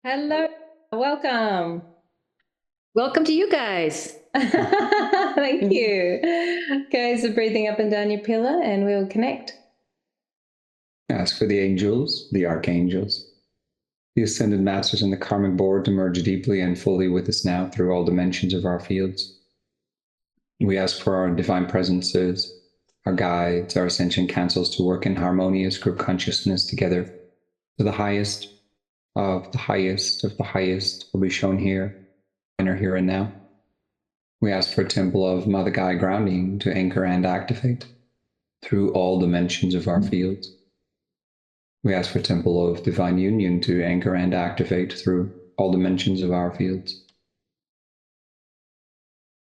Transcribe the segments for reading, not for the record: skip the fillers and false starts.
Hello, welcome. Welcome to you guys. Thank you. Guys, are breathing up and down your pillar and we'll connect. Ask for the angels, the archangels, the ascended masters and the karmic board to merge deeply and fully with us now through all dimensions of our fields. We ask for our divine presences, our guides, our ascension councils to work in harmonious group consciousness together. So the highest of the highest of the highest will be shown here and now. We ask for a temple of Mother Gaia grounding to anchor and activate through all dimensions of our fields. We ask for a temple of divine union to anchor and activate through all dimensions of our fields.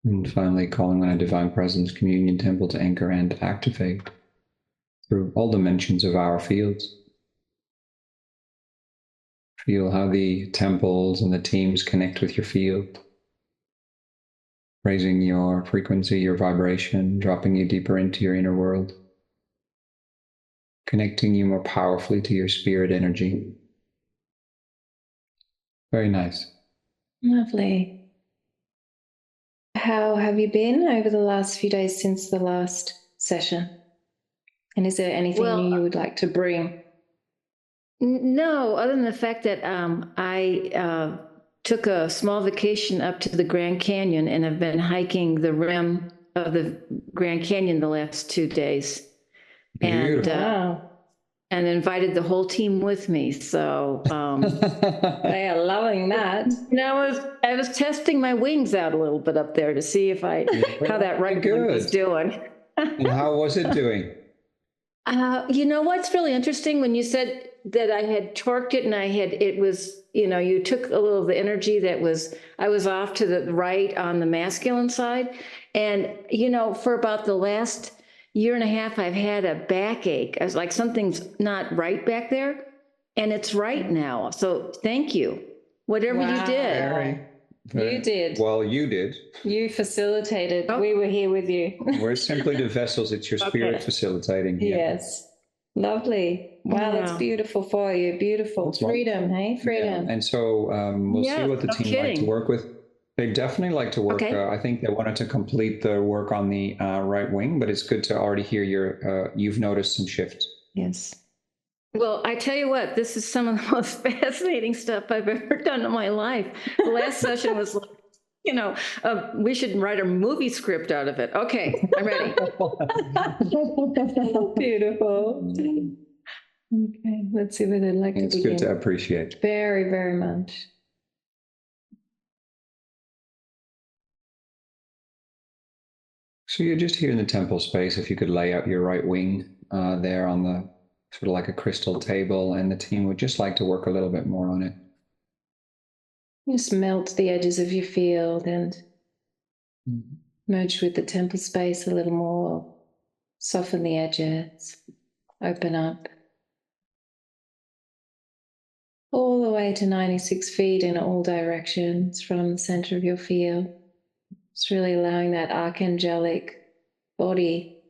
And finally, calling on a divine presence communion temple to anchor and activate through all dimensions of our fields. Feel how the temples and the teams connect with your field, raising your frequency, your vibration, dropping you deeper into your inner world, connecting you more powerfully to your spirit energy. Very nice. Lovely. How have you been over the last few days since the last session? And is there anything new you would like to bring? No, other than the fact that I took a small vacation up to the Grand Canyon and have been hiking the rim of the Grand Canyon the last 2 days. Beautiful. And invited the whole team with me. So they are loving that. I was testing my wings out a little bit up there to see if how that right wing was doing. And how was it doing? You know what's really interesting when you said that I had torqued it and it was, you took a little of the energy I was off to the right on the masculine side. And, for about the last year and a half, I've had a backache. I was like, something's not right back there. And it's right now. So thank you. Whatever you did. You did. Well, you did. You facilitated. Oh. We were here with you. We're simply the vessels. It's your spirit facilitating here. Yes. Lovely. Wow, that's beautiful for you. Beautiful. That's freedom, hey? Freedom. Yeah. And so we'll see what the team like to work with. They definitely like to work. I think they wanted to complete the work on the right wing, but it's good to already hear you've noticed some shifts. Yes. Well, I tell you what, this is some of the most fascinating stuff I've ever done in my life. The last session was like, we should write a movie script out of it. Okay, I'm ready. Beautiful. Okay, let's see where they'd like to begin. It's good to appreciate. Very, very much. So you're just here in the temple space. If you could lay out your right wing there on the sort of like a crystal table, and the team would just like to work a little bit more on it. Just melt the edges of your field and merge with the temple space a little more. Soften the edges. Open up. All the way to 96 feet in all directions from the center of your field. Just really allowing that archangelic body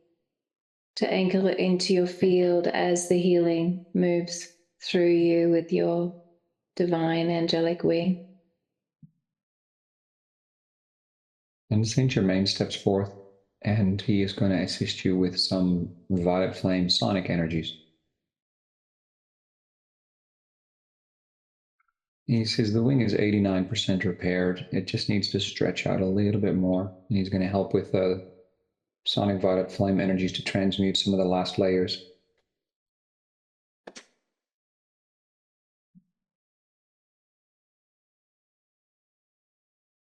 to anchor into your field as the healing moves through you with your divine angelic wing. And Saint Germain steps forth, and he is going to assist you with some violet flame sonic energies. He says the wing is 89% repaired. It just needs to stretch out a little bit more. And he's going to help with sonic violet flame energies to transmute some of the last layers.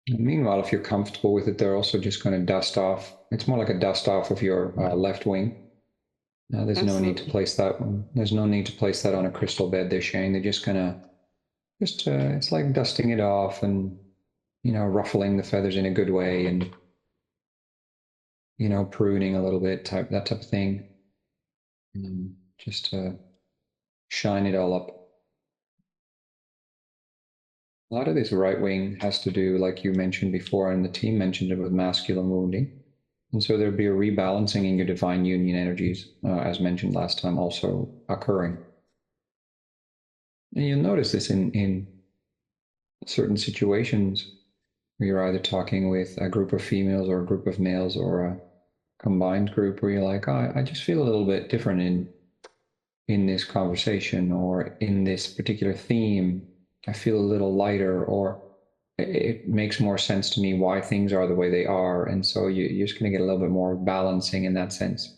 And meanwhile, if you're comfortable with it, they're also just going to dust off. It's more like a dust off of your left wing. Now, there's no need to place that one. There's no need to place that on a crystal bed. They're saying they're just going to it's like dusting it off and, ruffling the feathers in a good way and, pruning a little bit, that type of thing. Just to shine it all up. A lot of this right wing has to do, like you mentioned before, and the team mentioned it, with masculine wounding. And so there'll be a rebalancing in your divine union energies, as mentioned last time, also occurring. And you'll notice this in certain situations where you're either talking with a group of females or a group of males or a combined group where you're like, oh, I just feel a little bit different in this conversation or in this particular theme. I feel a little lighter, or it makes more sense to me why things are the way they are. And so you're just going to get a little bit more balancing in that sense.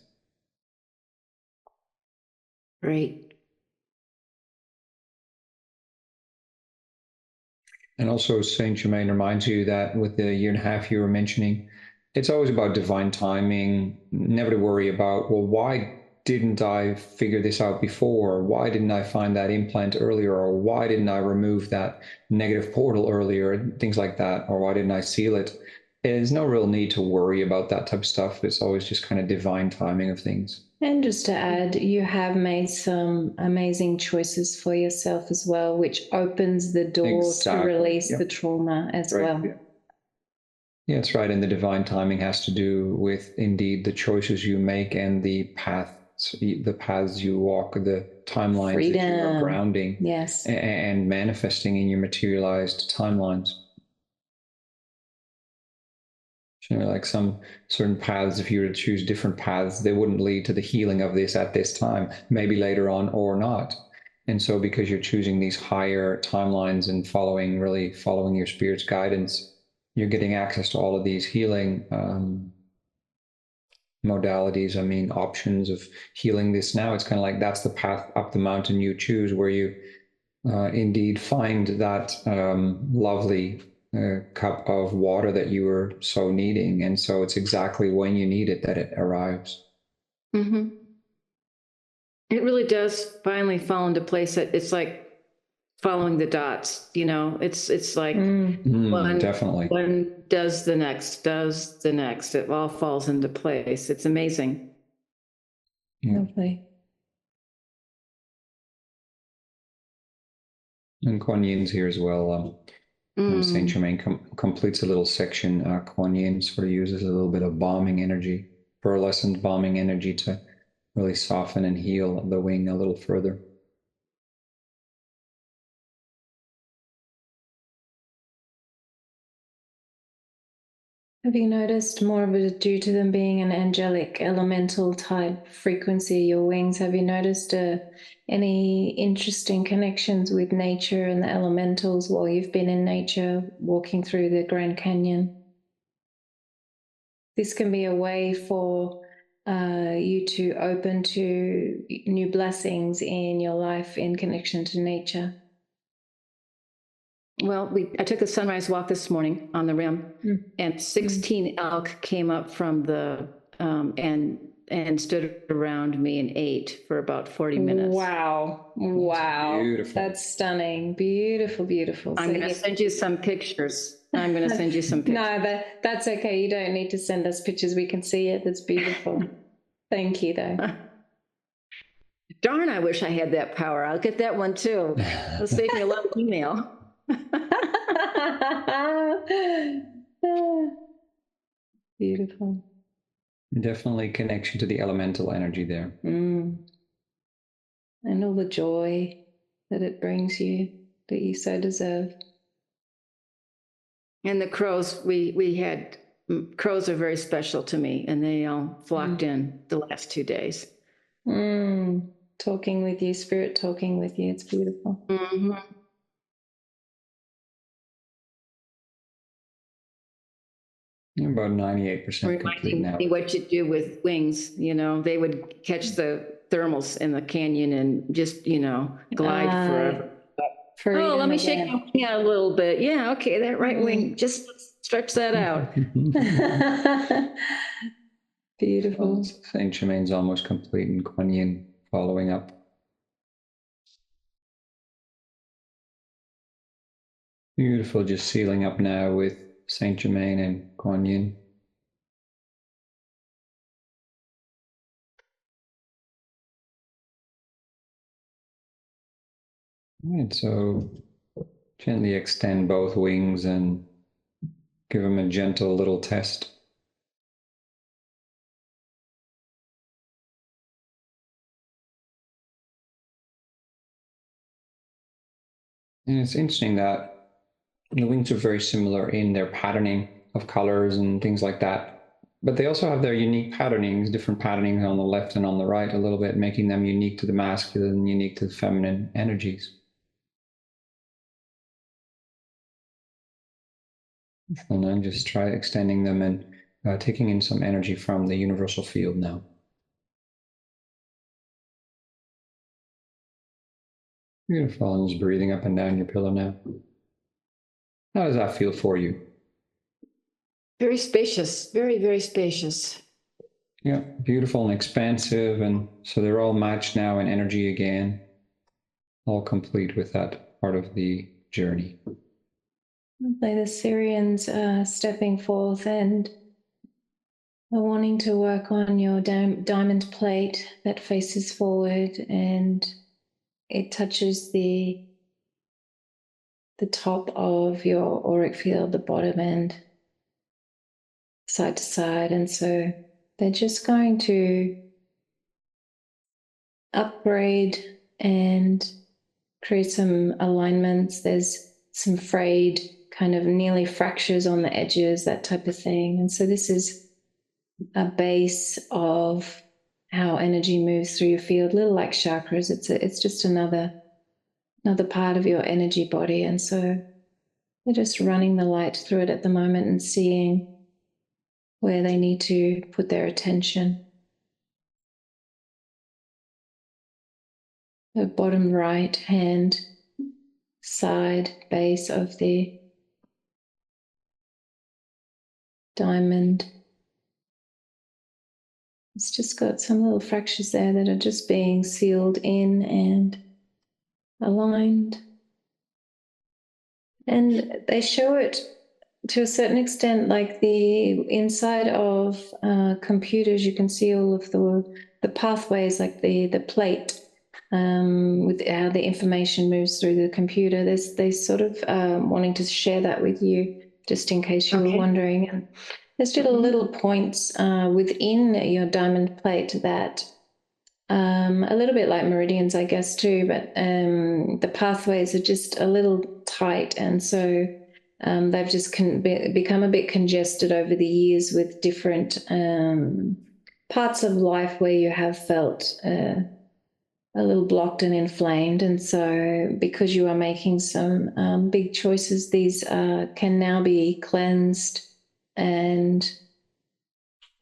Great. And also, Saint Germain reminds you that with the year and a half you were mentioning, it's always about divine timing, never to worry about, well, why didn't I figure this out before? Why didn't I find that implant earlier? Or why didn't I remove that negative portal earlier? Things like that. Or why didn't I seal it? There's no real need to worry about that type of stuff. It's always just kind of divine timing of things. And just to add, you have made some amazing choices for yourself as well, which opens the door to release the trauma as well. Yeah, that's right. And the divine timing has to do with indeed the choices you make and the paths you walk, the timelines that you are grounding, yes, and manifesting in your materialized timelines. You know, like some certain paths, if you were to choose different paths, they wouldn't lead to the healing of this at this time, maybe later on or not. And so because you're choosing these higher timelines and following your spirit's guidance, you're getting access to all of these healing modalities. I mean, options of healing this now. It's kind of like that's the path up the mountain you choose, where you indeed find that lovely cup of water that you were so needing. And so it's exactly when you need it that it arrives. Mm-hmm. It really does finally fall into place. That it's like following the dots, you know, it's like definitely. one does the next, it all falls into place. It's amazing. Lovely. And Kuan Yin's here as well. When Saint Germain completes a little section, Kuan Yin sort of uses a little bit of balming energy, pearlescent balming energy, to really soften and heal the wing a little further. Have you noticed more of it due to them being an angelic elemental type frequency, your wings? Have you noticed any interesting connections with nature and the elementals while you've been in nature, walking through the Grand Canyon? This can be a way for you to open to new blessings in your life in connection to nature. Well, I took a sunrise walk this morning on the rim, and 16 elk came up from the and stood around me and ate for about 40 minutes. Wow. Wow. Beautiful. That's stunning. Beautiful, beautiful. I'm going to send you some pictures. No, but that's okay. You don't need to send us pictures. We can see it. That's beautiful. Thank you, though. Darn, I wish I had that power. I'll get that one too. It'll save me a lot of email. Beautiful. Definitely connection to the elemental energy there. And all the joy that it brings you, that you so deserve. And the crows, we had, crows are very special to me, and they all flocked in the last 2 days. Talking with you, spirit talking with you. It's beautiful. About 98% complete now. Me what you do with wings, you know, they would catch the thermals in the canyon and just, you know, glide forever. Let me shake my wing out a little bit. Yeah, okay, that right wing, just stretch that out. Beautiful. Well, Saint Germain's almost complete, and Kuan Yin following up. Beautiful, just sealing up now with Saint Germain and Kuan Yin. All right, so gently extend both wings and give them a gentle little test. And it's interesting that The wings are very similar in their patterning of colors and things like that. But they also have their unique patternings, different patternings on the left and on the right a little bit, making them unique to the masculine, unique to the feminine energies. And then just try extending them and taking in some energy from the universal field now. Beautiful. And just breathing up and down your pillow now. How does that feel for you? Very spacious, very, very spacious. Yeah, beautiful and expansive. And so they're all matched now in energy again, all complete with that part of the journey. Like the Syrians stepping forth and wanting to work on your diamond plate that faces forward, and it touches the top of your auric field, the bottom end, side to side. And so they're just going to upgrade and create some alignments. There's some frayed kind of nearly fractures on the edges, that type of thing. And so this is a base of how energy moves through your field, a little like chakras. It's just another part of your energy body. And so they're just running the light through it at the moment and seeing where they need to put their attention. The bottom right hand side base of the diamond. It's just got some little fractures there that are just being sealed in and aligned. And they show it to a certain extent, like the inside of computers. You can see all of the pathways, like the plate, with how the information moves through the computer. They sort of wanting to share that with you, just in case you were wondering. And there's little points within your diamond plate that a little bit like meridians, I guess, too, but the pathways are just a little tight, and so they've just become a bit congested over the years with different parts of life where you have felt a little blocked and inflamed. And so because you are making some big choices, these can now be cleansed and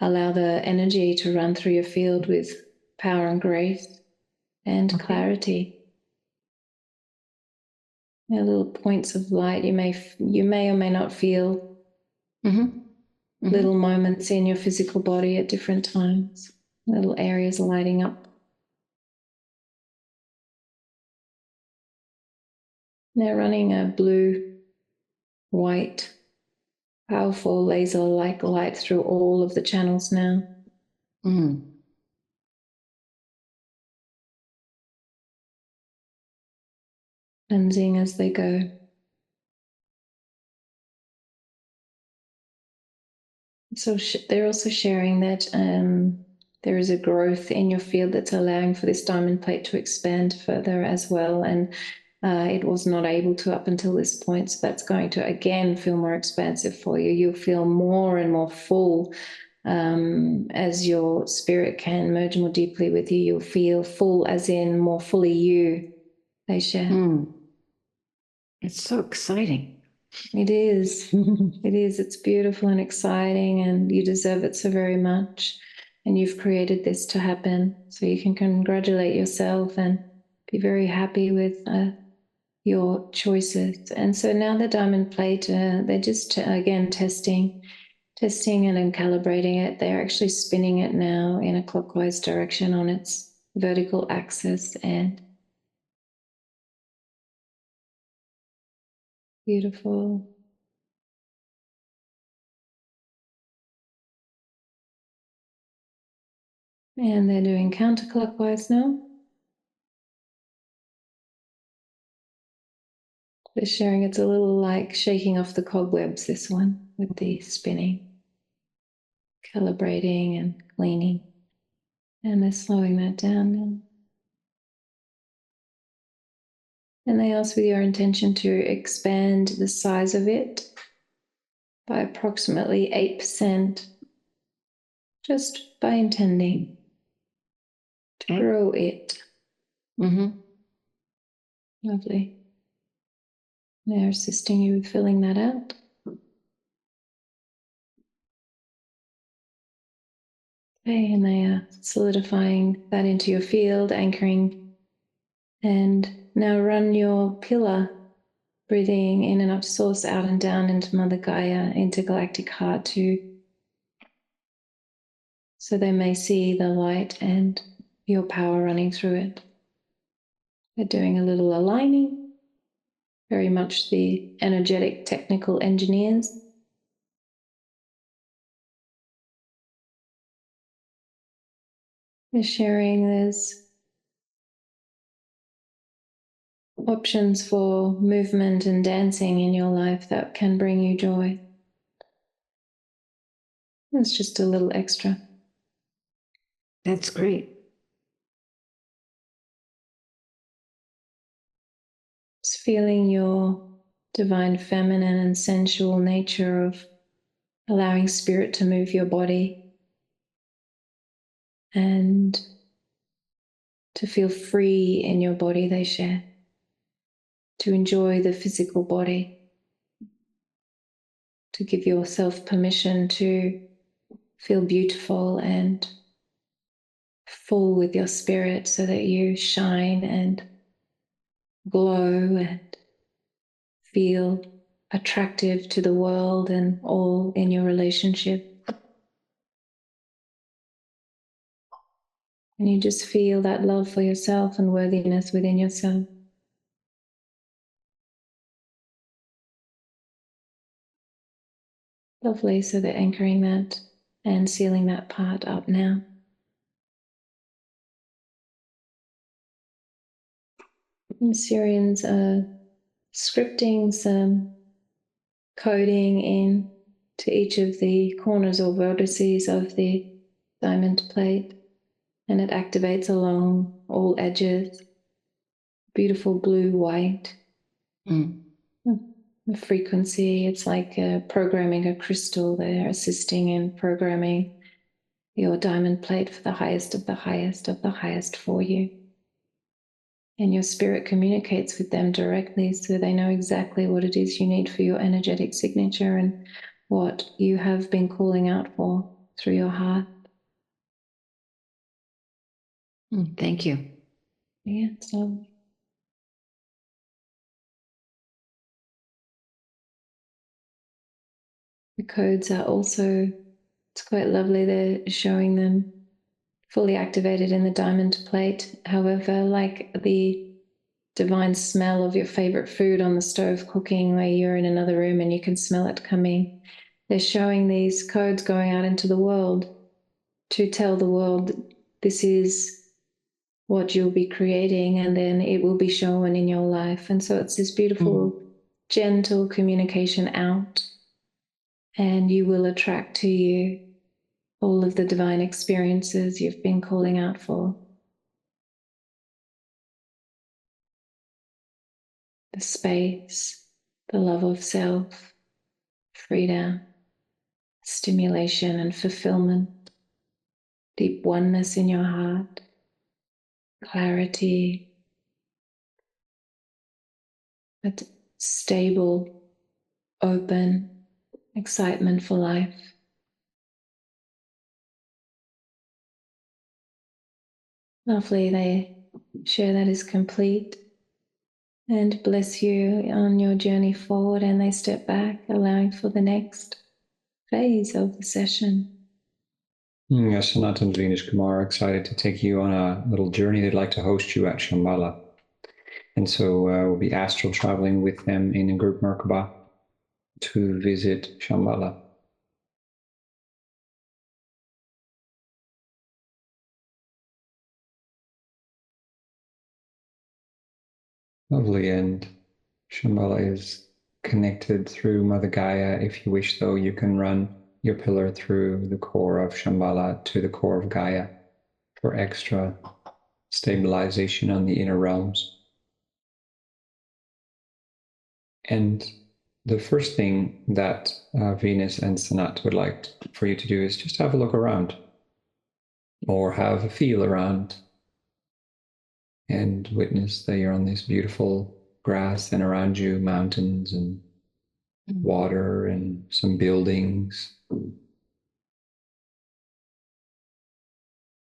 allow the energy to run through your field with power and grace and clarity. Little points of light you may or may not feel. Little moments in your physical body at different times, little areas lighting up. They're running a blue, white, powerful laser-like light through all of the channels now. Cleansing as they go. So they're also sharing that there is a growth in your field that's allowing for this diamond plate to expand further as well. And it was not able to up until this point. So that's going to, again, feel more expansive for you. You'll feel more and more full as your spirit can merge more deeply with you. You'll feel full, as in more fully you, they share. It's so exciting. It is. It is. It's beautiful and exciting, and you deserve it so very much. And you've created this to happen. So you can congratulate yourself and be very happy with your choices. And so now the diamond plate, they're just, again, testing and then calibrating it. They're actually spinning it now in a clockwise direction on its vertical axis, and beautiful. And they're doing counterclockwise now. They're sharing it's a little like shaking off the cobwebs, this one, with the spinning, calibrating and cleaning. And they're slowing that down now. And they ask with your intention to expand the size of it by approximately 8%, just by intending to grow it. Mm-hmm. Lovely. They're assisting you with filling that out. Okay, and they are solidifying that into your field, anchoring. And now run your pillar, breathing in and up to source, out and down into Mother Gaia, into Galactic Heart too. So they may see the light and your power running through it. They're doing a little aligning, very much the energetic technical engineers. They're sharing there's options for movement and dancing in your life that can bring you joy. It's just a little extra. That's great. Just feeling your divine feminine and sensual nature of allowing spirit to move your body and to feel free in your body, they share. To enjoy the physical body. To give yourself permission to feel beautiful and full with your spirit so that you shine and glow and feel attractive to the world and all in your relationship. And you just feel that love for yourself and worthiness within yourself. Lovely, so they're anchoring that and sealing that part up now. And Syrians are scripting some coding in to each of the corners or vertices of the diamond plate, and it activates along all edges. Beautiful blue white. The frequency, it's like programming a crystal. They're assisting in programming your diamond plate for the highest of the highest of the highest for you. And your spirit communicates with them directly, so they know exactly what it is you need for your energetic signature and what you have been calling out for through your heart. Thank you. Yeah, so the codes are also, it's quite lovely. They're showing them fully activated in the diamond plate. However, like the divine smell of your favorite food on the stove cooking, where you're in another room and you can smell it coming, they're showing these codes going out into the world to tell the world this is what you'll be creating, and then it will be shown in your life. And so it's this beautiful, gentle communication out, and you will attract to you all of the divine experiences you've been calling out for. The space, the love of self, freedom, stimulation and fulfillment, deep oneness in your heart, clarity, but stable, open, excitement for life. Lovely, they share that is complete and bless you on your journey forward, and they step back, allowing for the next phase of the session. Yes, Sanat and Venus Kumar are excited to take you on a little journey. They'd like to host you at Shambhala. And so we'll be astral traveling with them in a group Merkaba to visit Shambhala. Lovely, and Shambhala is connected through Mother Gaia. If you wish, though, you can run your pillar through the core of Shambhala to the core of Gaia for extra stabilization on the inner realms. And the first thing that Venus and Sanat would like for you to do is just have a look around, or have a feel around, and witness that you're on this beautiful grass, and around you mountains and water and some buildings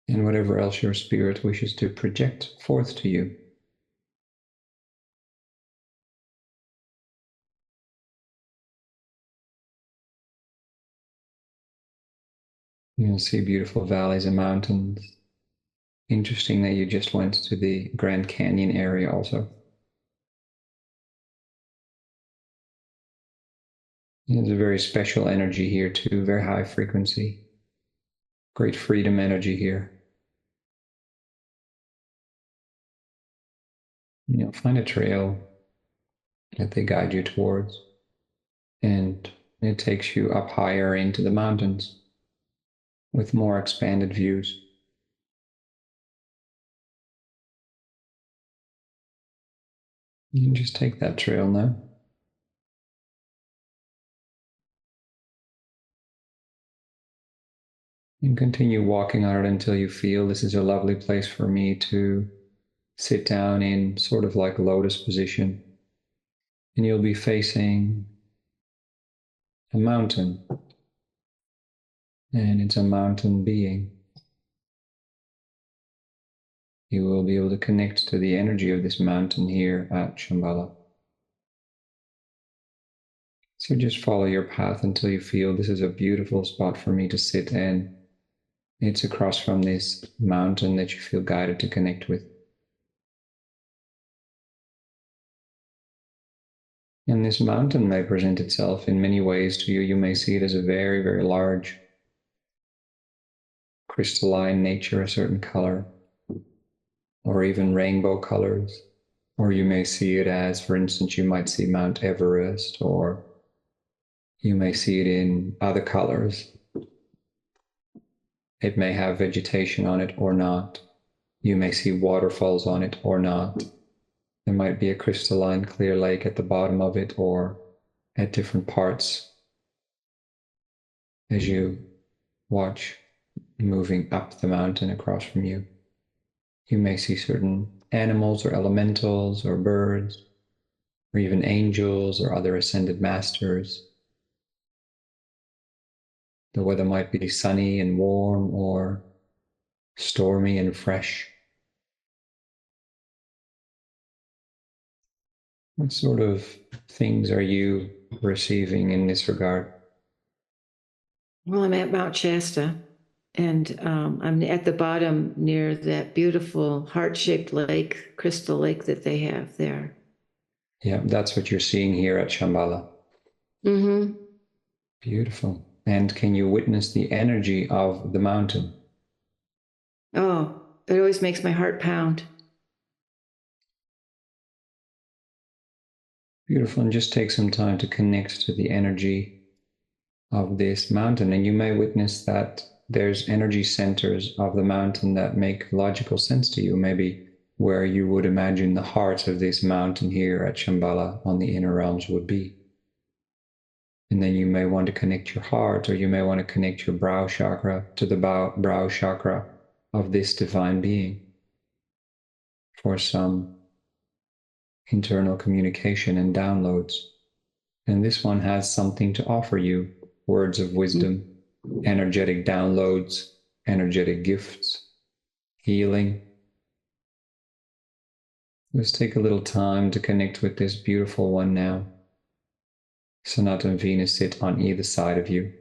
and whatever else your spirit wishes to project forth to you. You'll see beautiful valleys and mountains. Interesting that you just went to the Grand Canyon area also. There's a very special energy here too, very high frequency. Great freedom energy here. You'll find a trail that they guide you towards, and it takes you up higher into the mountains with more expanded views. You can just take that trail now. And continue walking on it until you feel this is a lovely place for me to sit down in, sort of like lotus position. And you'll be facing a mountain. And it's a mountain being. You will be able to connect to the energy of this mountain here at Shambhala. So just follow your path until you feel this is a beautiful spot for me to sit in. It's across from this mountain that you feel guided to connect with. And this mountain may present itself in many ways to you. You may see it as a very, very large crystalline nature, a certain color, or even rainbow colors. Or you may see it as, for instance, you might see Mount Everest, or you may see it in other colors. It may have vegetation on it or not. You may see waterfalls on it or not. There might be a crystalline clear lake at the bottom of it, or at different parts as you watch moving up the mountain across from you. You may see certain animals or elementals or birds, or even angels or other ascended masters. The weather might be sunny and warm or stormy and fresh. What sort of things are you receiving in this regard? Well, I'm at Mount Shasta, and I'm at the bottom near that beautiful heart-shaped lake, crystal lake that they have there. Yeah, that's what you're seeing here at Shambhala. Mm-hmm. Beautiful. And can you witness the energy of the mountain? Oh, it always makes my heart pound. Beautiful. And just take some time to connect to the energy of this mountain. And you may witness that there's energy centers of the mountain that make logical sense to you, maybe where you would imagine the heart of this mountain here at Shambhala on the inner realms would be. And then you may want to connect your heart, or you may want to connect your brow chakra to the brow chakra of this divine being for some internal communication and downloads. And this one has something to offer you: words of wisdom, energetic downloads, energetic gifts, healing. Let's take a little time to connect with this beautiful one now. Sanat and Venus sit on either side of you,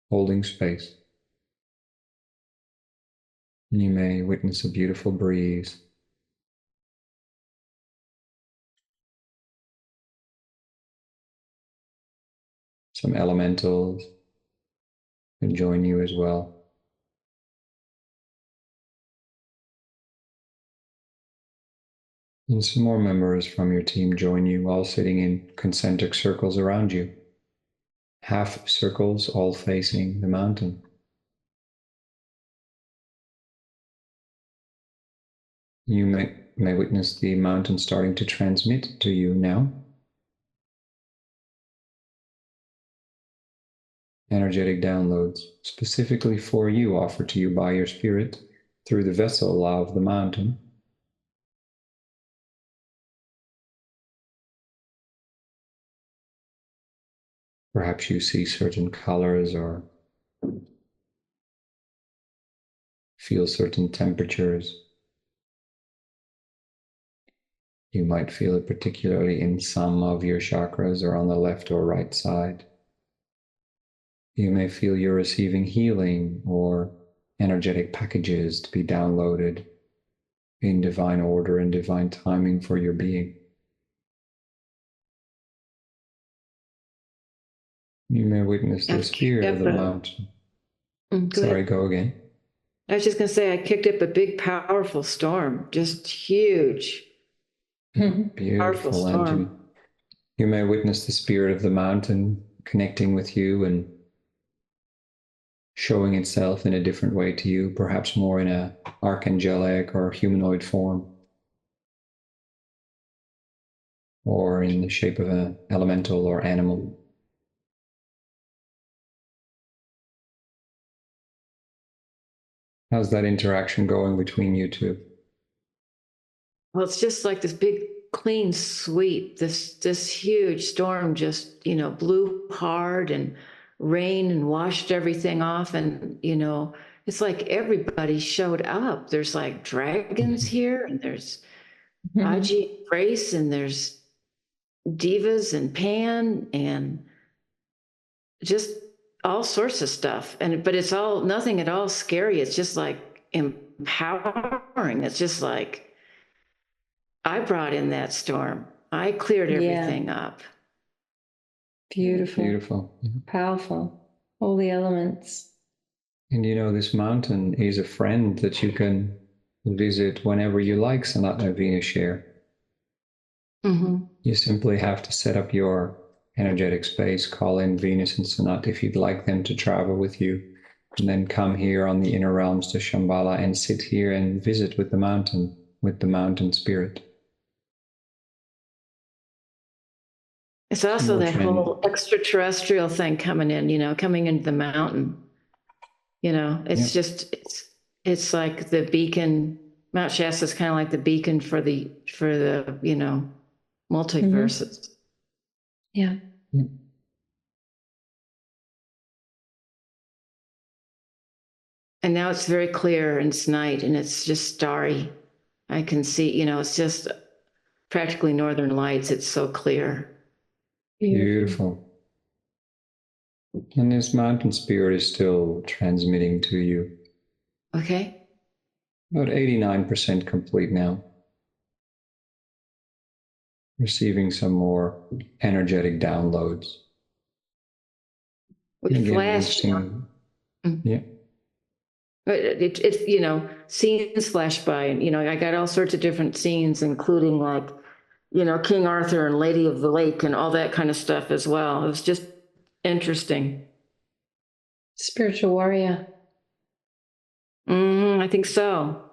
holding space. You may witness a beautiful breeze. Some elementals can join you as well. And some more members from your team join you, all sitting in concentric circles around you. Half circles, all facing the mountain. You may may witness the mountain starting to transmit to you now. Energetic downloads specifically for you, offered to you by your spirit through the vessel of the mountain. Perhaps you see certain colors or feel certain temperatures. You might feel it particularly in some of your chakras or on the left or right side. You may feel you're receiving healing or energetic packages to be downloaded in divine order and divine timing for your being. You may witness the spirit of the mountain. Sorry, go again. I was just going to say, I kicked up a big, powerful storm, just huge. Beautiful. And you may witness the spirit of the mountain connecting with you and showing itself in a different way to you, perhaps more in an archangelic or humanoid form, or in the shape of an elemental or animal. How's that interaction going between you two? Well, it's just like this big, clean sweep. This huge storm just, blew hard and rain and washed everything off. And, it's like everybody showed up. There's like dragons here, and there's Aji and Grace, and there's divas and Pan, and just all sorts of stuff. But it's all nothing at all scary. It's just like empowering. It's just like, I brought in that storm. I cleared everything up. Beautiful. Beautiful. Powerful. All the elements. And this mountain is a friend that you can visit whenever you like, Sanat and Venus share. You simply have to set up your energetic space, call in Venus and Sanat if you'd like them to travel with you, and then come here on the inner realms to Shambhala and sit here and visit with the mountain spirit. It's also that whole extraterrestrial thing coming in, coming into the mountain. It's just, it's like the beacon. Mount Shasta is kind of like the beacon for the multiverses. Yeah. And now it's very clear, and it's night, and it's just starry. I can see, it's just practically northern lights. It's so clear. Beautiful. And this mountain spirit is still transmitting to you. Okay. About 89% complete now. Receiving some more energetic downloads. With flash. Yeah. But it's scenes flash by, and I got all sorts of different scenes, including like, King Arthur and Lady of the Lake and all that kind of stuff as well. It was just interesting. Spiritual warrior. I think so.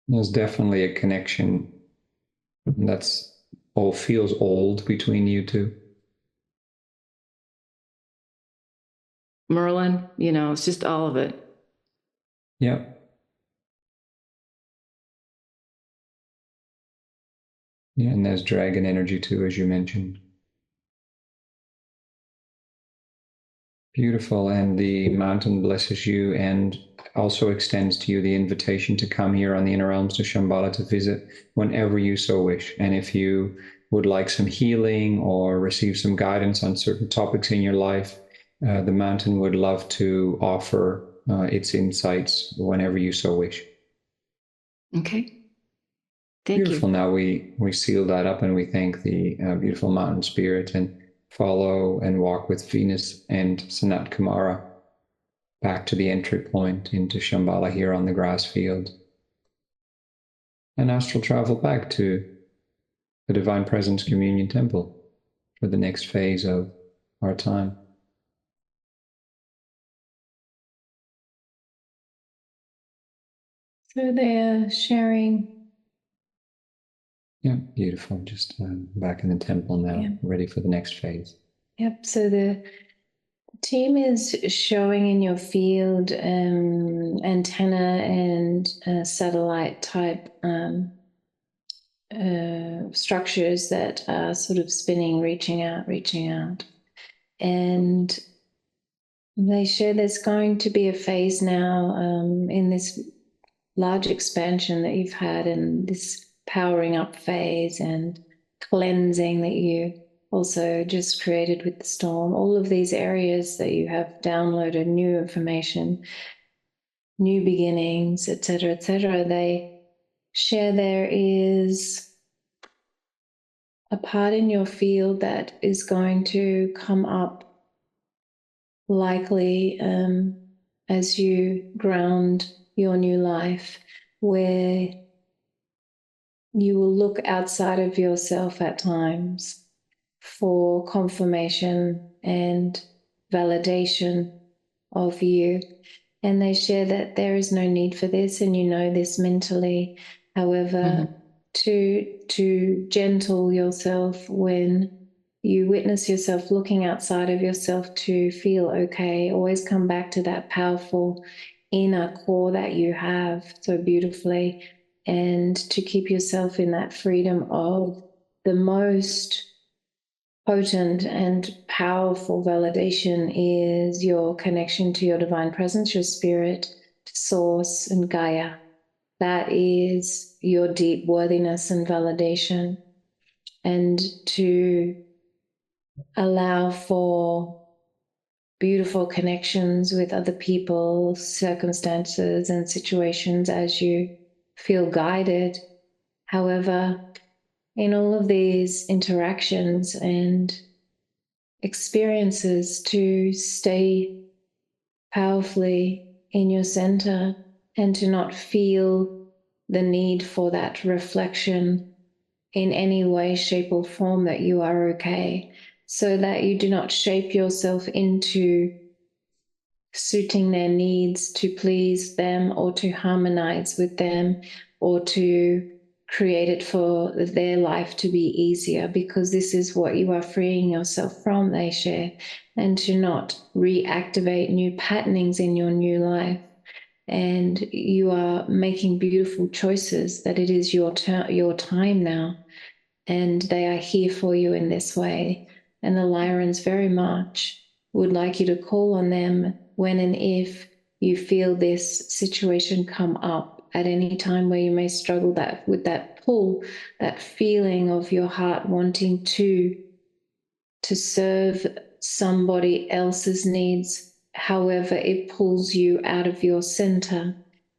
There's definitely a connection that's all feels old between you two. Merlin, it's just all of it. Yep. Yeah, and there's dragon energy too, as you mentioned. Beautiful. And the mountain blesses you and also extends to you the invitation to come here on the inner realms to Shambhala to visit whenever you so wish. And if you would like some healing or receive some guidance on certain topics in your life, the mountain would love to offer its insights whenever you so wish. Okay. Thank Beautiful. you. Now we seal that up and we thank the beautiful mountain spirit and follow and walk with Venus and Sanat Kumara back to the entry point into Shambhala here on the grass field. And astral travel back to the Divine Presence Communion Temple for the next phase of our time. So they're sharing. Yeah, beautiful. Just back in the temple now, Yeah. ready for the next phase. Yep. So the team is showing in your field antenna and satellite type structures that are sort of spinning, reaching out. And they share there's going to be a phase now in this large expansion that you've had and this powering up phase and cleansing that you also just created with the storm. All of these areas that you have downloaded new information, new beginnings, etc., they share there is a part in your field that is going to come up likely as you ground your new life, where you will look outside of yourself at times for confirmation and validation of you. And they share that there is no need for this, and you know this mentally. However, to gentle yourself when you witness yourself looking outside of yourself to feel okay. Always come back to that powerful inner core that you have so beautifully, and to keep yourself in that freedom of the most potent and powerful validation is your connection to your divine presence, your spirit, to source and Gaia. That is your deep worthiness and validation. And to allow for beautiful connections with other people, circumstances, and situations as you feel guided. However, in all of these interactions and experiences, to stay powerfully in your center and to not feel the need for that reflection in any way, shape, or form, that you are okay, so that you do not shape yourself into suiting their needs to please them or to harmonize with them or to create it for their life to be easier, because this is what you are freeing yourself from, they share, and to not reactivate new patternings in your new life. And you are making beautiful choices, that it is your time now, and they are here for you in this way. And the Lyrans very much would like you to call on them when and if you feel this situation come up at any time where you may struggle with that pull, that feeling of your heart wanting to serve somebody else's needs. However, it pulls you out of your center.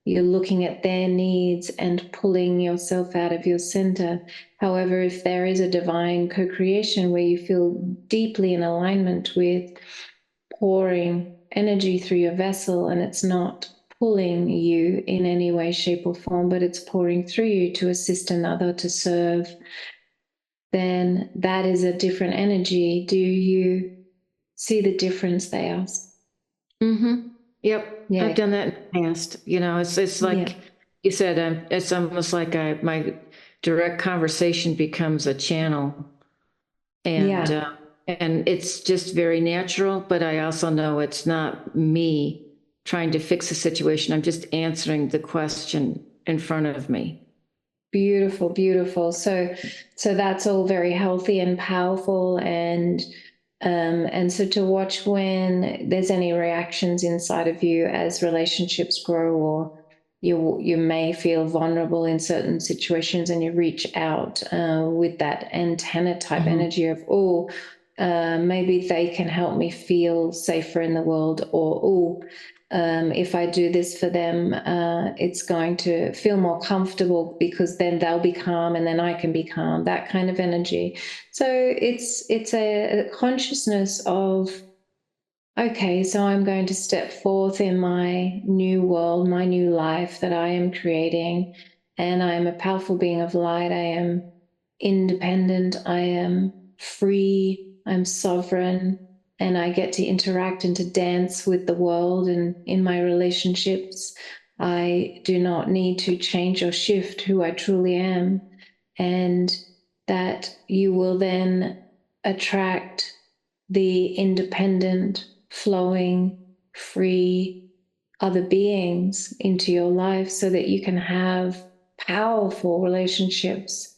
You're looking at their needs and pulling yourself out of your center. However, if there is a divine co-creation where you feel deeply in alignment with pouring energy through your vessel, and it's not pulling you in any way, shape, or form, but it's pouring through you to assist another, to serve, then that is a different energy. Do you see the difference, they ask? Yep. Yeah. I've done that in the past. You know, it's like you said, it's almost like my direct conversation becomes a channel, and and it's just very natural. But I also know it's not me trying to fix a situation. I'm just answering the question in front of me. Beautiful, beautiful. So that's all very healthy and powerful, and so to watch when there's any reactions inside of you as relationships grow, or you may feel vulnerable in certain situations, and you reach out with that antenna type energy of, maybe they can help me feel safer in the world, or if I do this for them, it's going to feel more comfortable because then they'll be calm and then I can be calm, that kind of energy. So it's a consciousness of, okay, so I'm going to step forth in my new world, my new life that I am creating, and I am a powerful being of light. I am independent. I am free. I'm sovereign, and I get to interact and to dance with the world and in my relationships. I do not need to change or shift who I truly am. And that you will then attract the independent, flowing, free other beings into your life so that you can have powerful relationships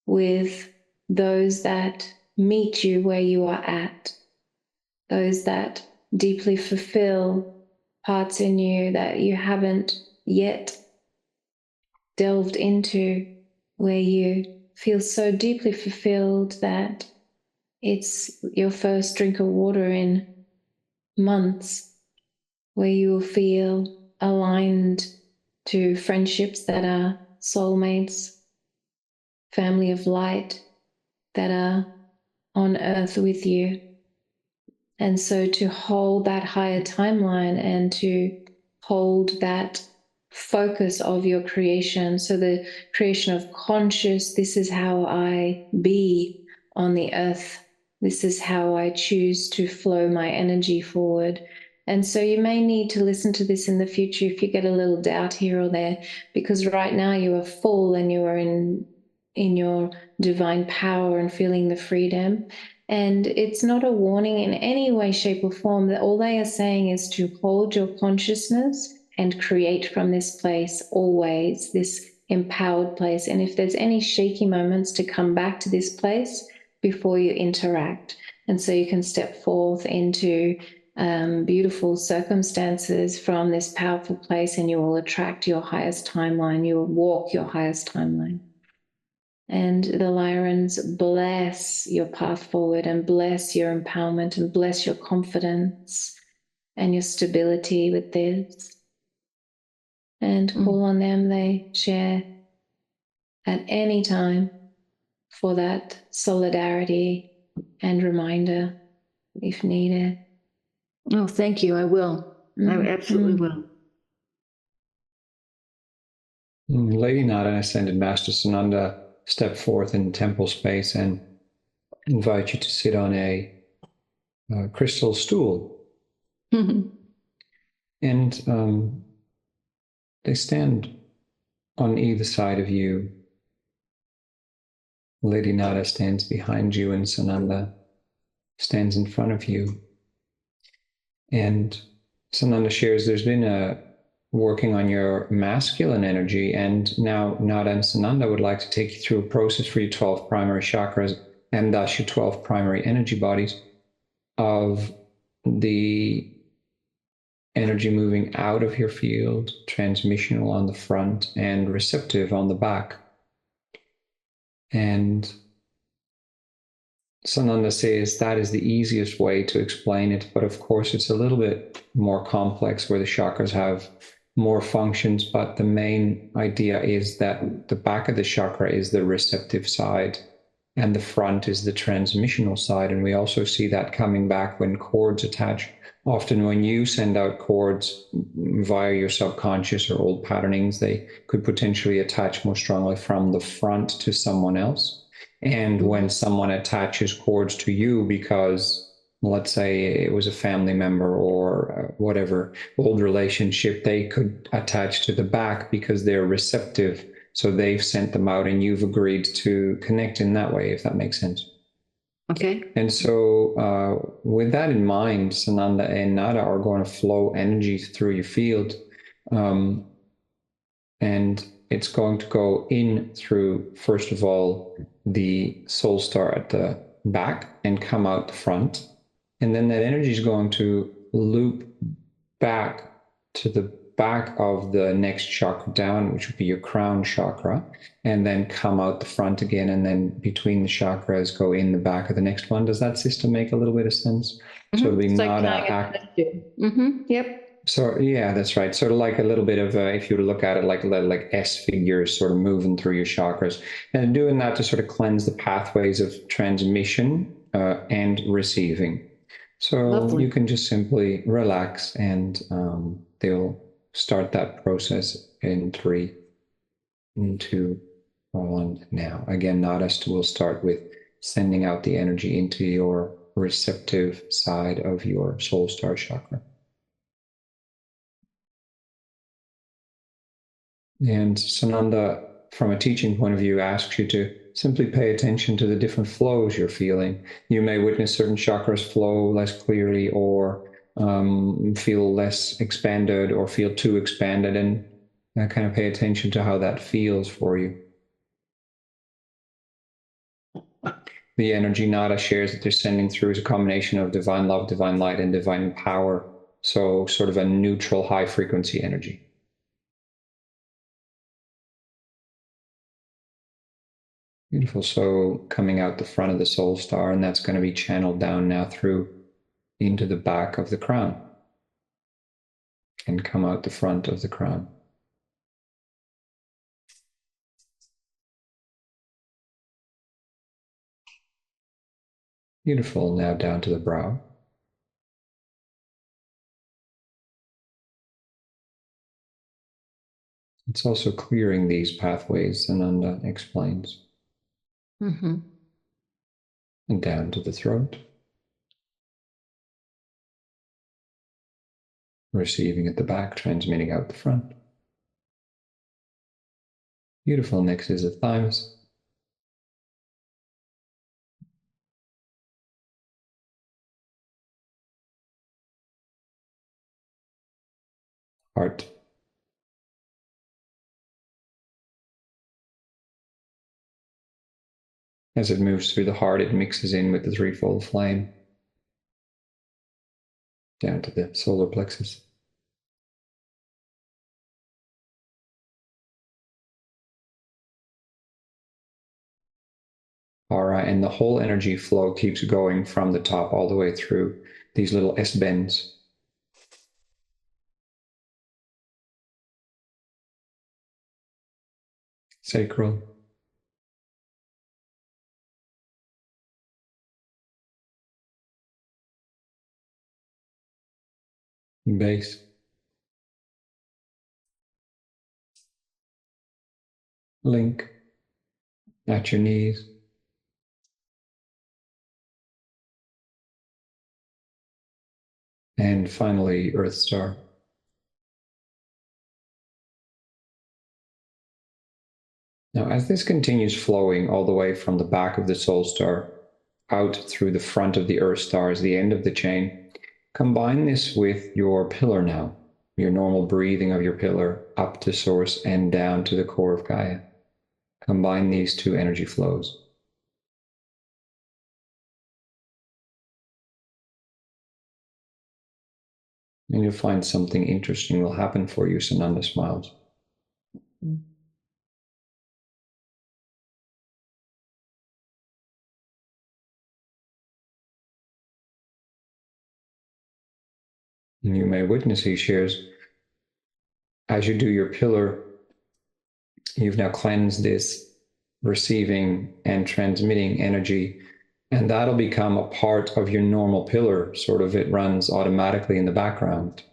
with those that meet you where you are at, those that deeply fulfill parts in you that you haven't yet delved into, where you feel so deeply fulfilled that it's your first drink of water in months, where you will feel aligned to friendships that are soulmates, family of light that are on earth with you. And so to hold that higher timeline and to hold that focus of your creation, so the creation of conscious, this is how I be on the earth. This is how I choose to flow my energy forward. And so you may need to listen to this in the future if you get a little doubt here or there, because right now you are full and you are in your divine power and feeling the freedom. And it's not a warning in any way, shape, or form. That all they are saying is to hold your consciousness and create from this place always, this empowered place. And if there's any shaky moments, to come back to this place before you interact. And so you can step forth into beautiful circumstances from this powerful place, and you will attract your highest timeline. You will walk your highest timeline. And the Lyrans bless your path forward and bless your empowerment and bless your confidence and your stability with this. And call on them. They share at any time for that solidarity and reminder if needed. Oh, thank you. I will. I absolutely will. Lady Nada and Ascended Master Sananda step forth in temple space and invite you to sit on a crystal stool. And they stand on either side of you. Lady Nada stands behind you, and Sananda stands in front of you. And Sananda shares there's been a working on your masculine energy, and now Nada and Sananda would like to take you through a process for your 12 primary chakras and thus your 12 primary energy bodies of the energy moving out of your field, transmissional on the front and receptive on the back. And Sananda says that is the easiest way to explain it, but of course it's a little bit more complex where the chakras have more functions, but the main idea is that the back of the chakra is the receptive side and the front is the transmissional side. And we also see that coming back when cords attach. Often when you send out cords via your subconscious or old patternings, they could potentially attach more strongly from the front to someone else. And when someone attaches cords to you because, let's say it was a family member or whatever old relationship, they could attach to the back because they're receptive. So they've sent them out and you've agreed to connect in that way, if that makes sense. Okay. And so with that in mind, Sananda and Nada are going to flow energy through your field. And it's going to go in through, first of all, the soul star at the back and come out the front. And then that energy is going to loop back to the back of the next chakra down, which would be your crown chakra, and then come out the front again, and then between the chakras go in the back of the next one. Does that system make a little bit of sense? So it'll be Yep. So yeah, that's right. Sort of like a little bit of, if you were to look at it like S figures sort of moving through your chakras, and doing that to sort of cleanse the pathways of transmission and receiving. So Lovely. you can just simply relax, and they'll start that process in 3, 2, 1 now. Again, Nadist will start with sending out the energy into your receptive side of your soul star chakra. And Sananda, from a teaching point of view, asks you to simply pay attention to the different flows you're feeling. You may witness certain chakras flow less clearly, or feel less expanded, or feel too expanded, and kind of pay attention to how that feels for you. The energy Nada shares that they're sending through is a combination of divine love, divine light, and divine power. So sort of a neutral, high frequency energy. Beautiful. So coming out the front of the soul star, and that's going to be channeled down now through into the back of the crown and come out the front of the crown. Beautiful. Now down to the brow. It's also clearing these pathways, Ananda explains. Mm-hmm. And down to the throat. Receiving at the back, transmitting out the front. Beautiful. Next is the thymus. Heart. As it moves through the heart, it mixes in with the threefold flame. Down to the solar plexus. All right, and the whole energy flow keeps going from the top all the way through these little S-bends. Sacral. Base. Link. At your knees. And finally, Earth Star. Now, as this continues flowing all the way from the back of the Soul Star out through the front of the Earth Star as the end of the chain, combine this with your pillar now, your normal breathing of your pillar up to Source and down to the core of Gaia. Combine these two energy flows. And you'll find something interesting will happen for you, Sananda smiles. And you may witness, he shares, as you do your pillar, you've now cleansed this receiving and transmitting energy, and that'll become a part of your normal pillar. Sort of it runs automatically in the background.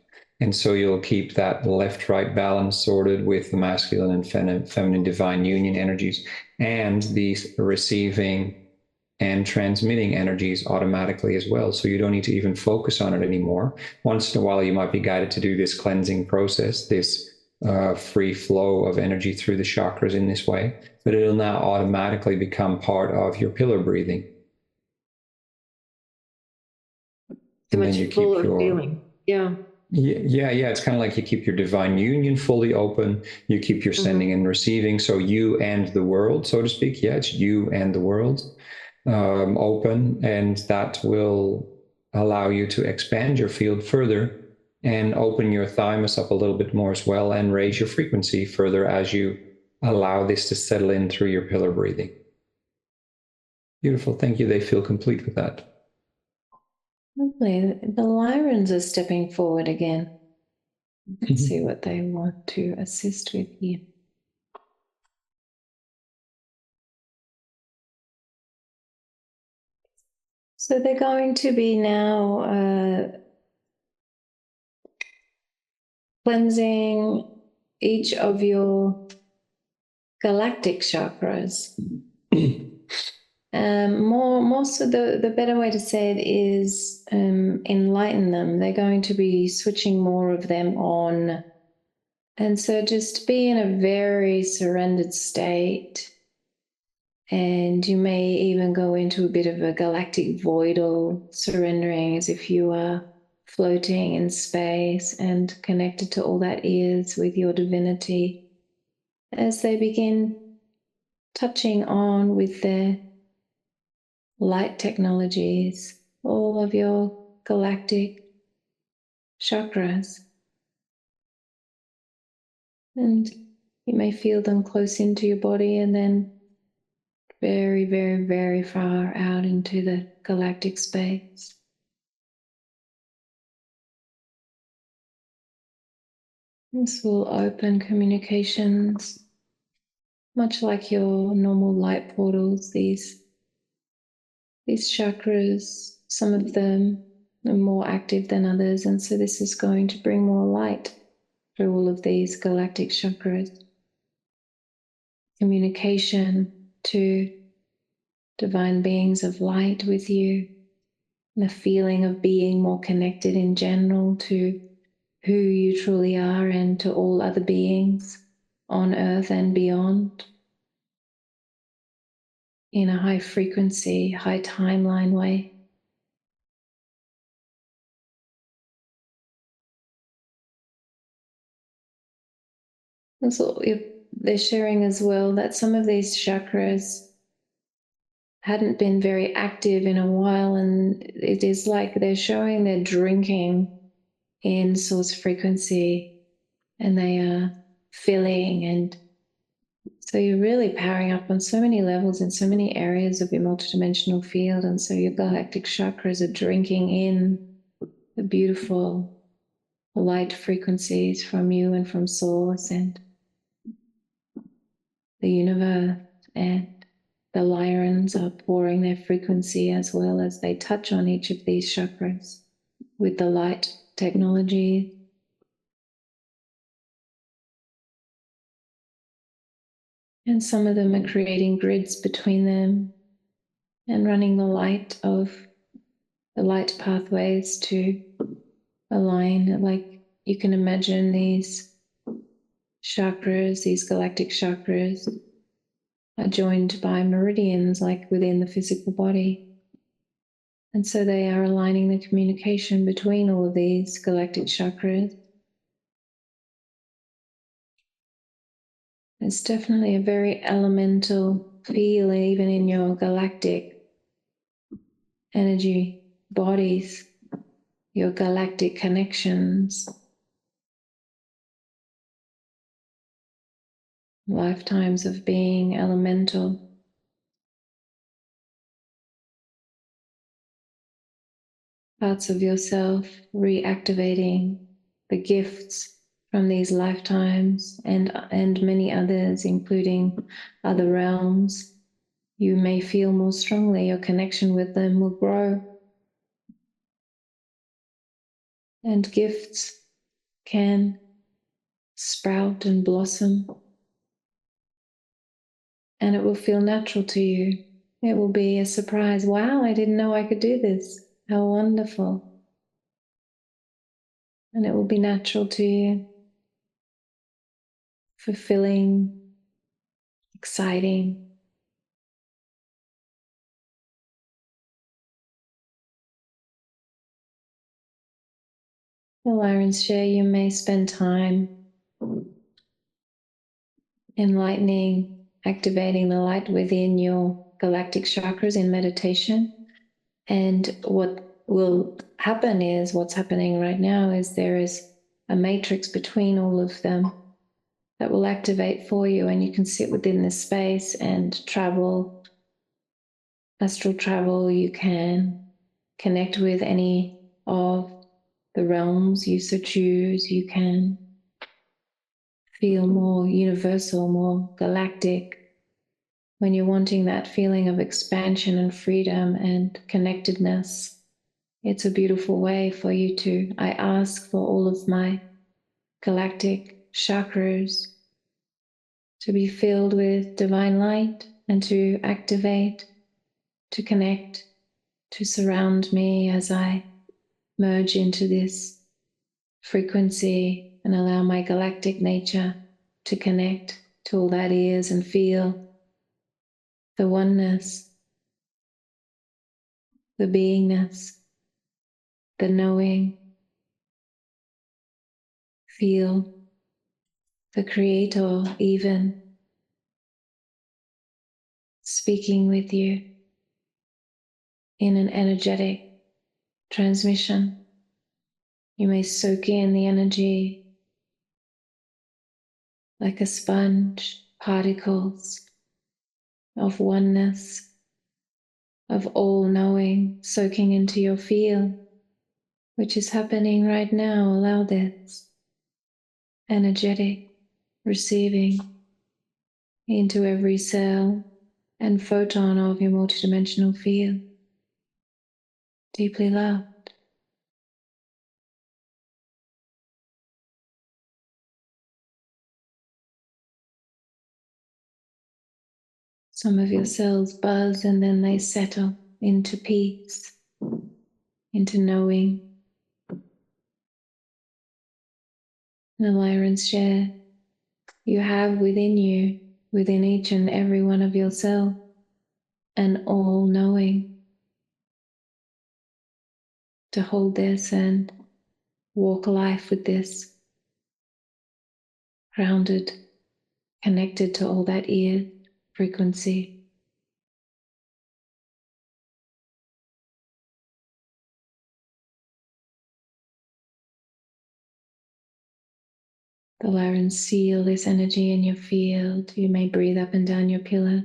And so you'll keep that left-right balance sorted with the masculine and feminine divine union energies and these receiving and transmitting energies automatically as well. So you don't need to even focus on it anymore. Once in a while, you might be guided to do this cleansing process, this free flow of energy through the chakras in this way, but it'll now automatically become part of your pillar breathing. It's a much fuller feeling. Yeah. Yeah. It's kind of like you keep your divine union fully open. You keep your sending and receiving. So you and the world, so to speak. Yeah, it's you and the world open, and that will allow you to expand your field further and open your thymus up a little bit more as well, and raise your frequency further as you allow this to settle in through your pillar breathing. Beautiful. Thank you. They feel complete with that. Lovely. The Lyrans are stepping forward again. Let's see what they want to assist with here. So they're going to be now cleansing each of your galactic chakras. More so the better way to say it is enlighten them. They're going to be switching more of them on And so just be in a very surrendered state. And you may even go into a bit of a galactic voidal, surrendering as if you are floating in space and connected to all that is with your divinity as they begin touching on with their light technologies, all of your galactic chakras. And you may feel them close into your body and then very, very, very far out into the galactic space. This will open communications, much like your normal light portals. These chakras, some of them are more active than others, and so this is going to bring more light through all of these galactic chakras. Communication to divine beings of light with you, and the feeling of being more connected in general to who you truly are and to all other beings on earth and beyond in a high frequency, high timeline way. Also, they're sharing as well that some of these chakras hadn't been very active in a while, and it is like they're showing they're drinking in source frequency and they are filling, and so you're really powering up on so many levels in so many areas of your multidimensional field, and so your galactic chakras are drinking in the beautiful light frequencies from you and from source and the universe, and the Lyrans are pouring their frequency as well as they touch on each of these chakras with the light technology. And some of them are creating grids between them and running the light pathways to align. Like you can imagine these chakras, these galactic chakras, are joined by meridians like within the physical body. And so they are aligning the communication between all of these galactic chakras. It's definitely a very elemental feel, even in your galactic energy bodies, your galactic connections, lifetimes of being elemental. Parts of yourself reactivating the gifts from these lifetimes and many others, including other realms. You may feel more strongly your connection with them will grow. And gifts can sprout and blossom. And it will feel natural to you. It will be a surprise. Wow, I didn't know I could do this. How wonderful. And it will be natural to you. Fulfilling, exciting. The Lyrans share you may spend time enlightening, activating the light within your galactic chakras in meditation. And what will happen is, what's happening right now is there is a matrix between all of them that will activate for you, and you can sit within this space and travel, astral travel. You can connect with any of the realms you so choose. You can feel more universal, more galactic. When you're wanting that feeling of expansion and freedom and connectedness, it's a beautiful way for you to. I ask for all of my galactic chakras to be filled with divine light and to activate, to connect, to surround me as I merge into this frequency and allow my galactic nature to connect to all that is and feel the oneness, the beingness, the knowing. Feel the Creator even speaking with you in an energetic transmission. You may soak in the energy like a sponge, particles of oneness, of all knowing, soaking into your field, which is happening right now. Allow this energetic receiving into every cell and photon of your multidimensional field. Deeply loved. Some of your cells buzz and then they settle into peace, into knowing. The Lyrans share, you have within you, within each and every one of your cells, an all-knowing. To hold this and walk life with this, grounded, connected to all that ear frequency. The Lyrans seal this energy in your field. You may breathe up and down your pillar.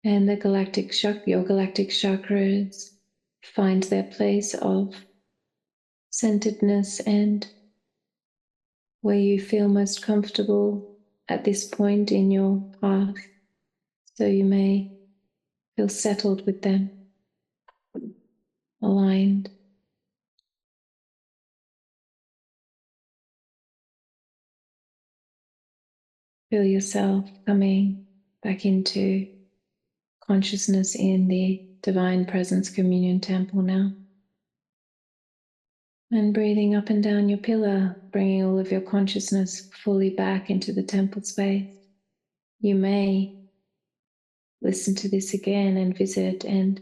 And your galactic chakras find their place of centeredness and where you feel most comfortable at this point in your path. So you may feel settled with them, aligned. Feel yourself coming back into consciousness in the Divine Presence Communion Temple now. And breathing up and down your pillar, bringing all of your consciousness fully back into the temple space. You may listen to this again and visit and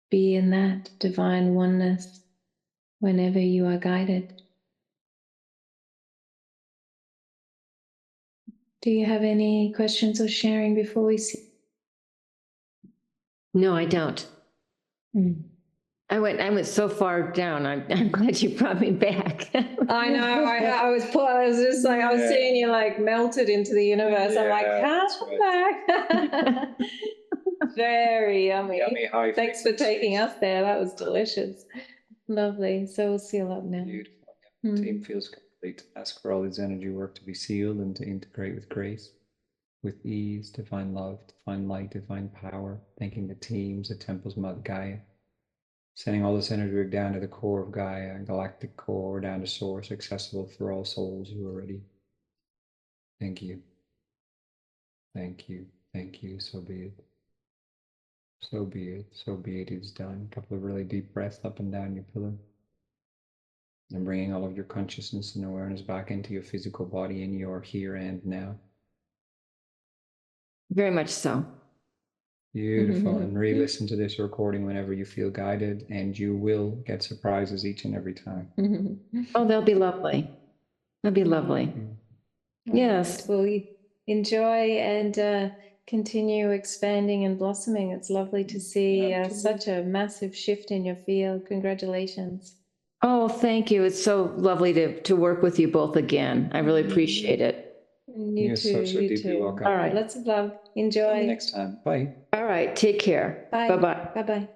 be in that divine oneness whenever you are guided. Do you have any questions or sharing before we see? No, I don't. I went so far down. I'm glad you brought me back. I know. I was just like, I was seeing you like melted into the universe. I'm like, come back. Very yummy. Yummy high Thanks for taking us there. That was delicious. Lovely. So we'll seal up now. Beautiful. Team feels complete. Ask for all this energy work to be sealed and to integrate with grace, with ease, divine love, divine light, divine power. Thanking the teams, the temples, Mother Gaia. Sending all this energy down to the core of Gaia, galactic core, down to source, accessible for all souls who are ready. Thank you. Thank you. Thank you. So be it. So be it. So be it. It's done. A couple of really deep breaths up and down your pillar. And bringing all of your consciousness and awareness back into your physical body in your here and now. Very much so. Beautiful. And re-listen to this recording whenever you feel guided, and you will get surprises each and every time. Oh, they'll be lovely. They'll be lovely. Yes. Well, enjoy and continue expanding and blossoming. It's lovely to see such a massive shift in your field. Congratulations. Oh, thank you. It's so lovely to work with you both again. I really appreciate it. You too. So deeply welcome. All right. Lots of love. Enjoy. Until the next time. Bye. All right. Take care. Bye. Bye-bye. Bye-bye.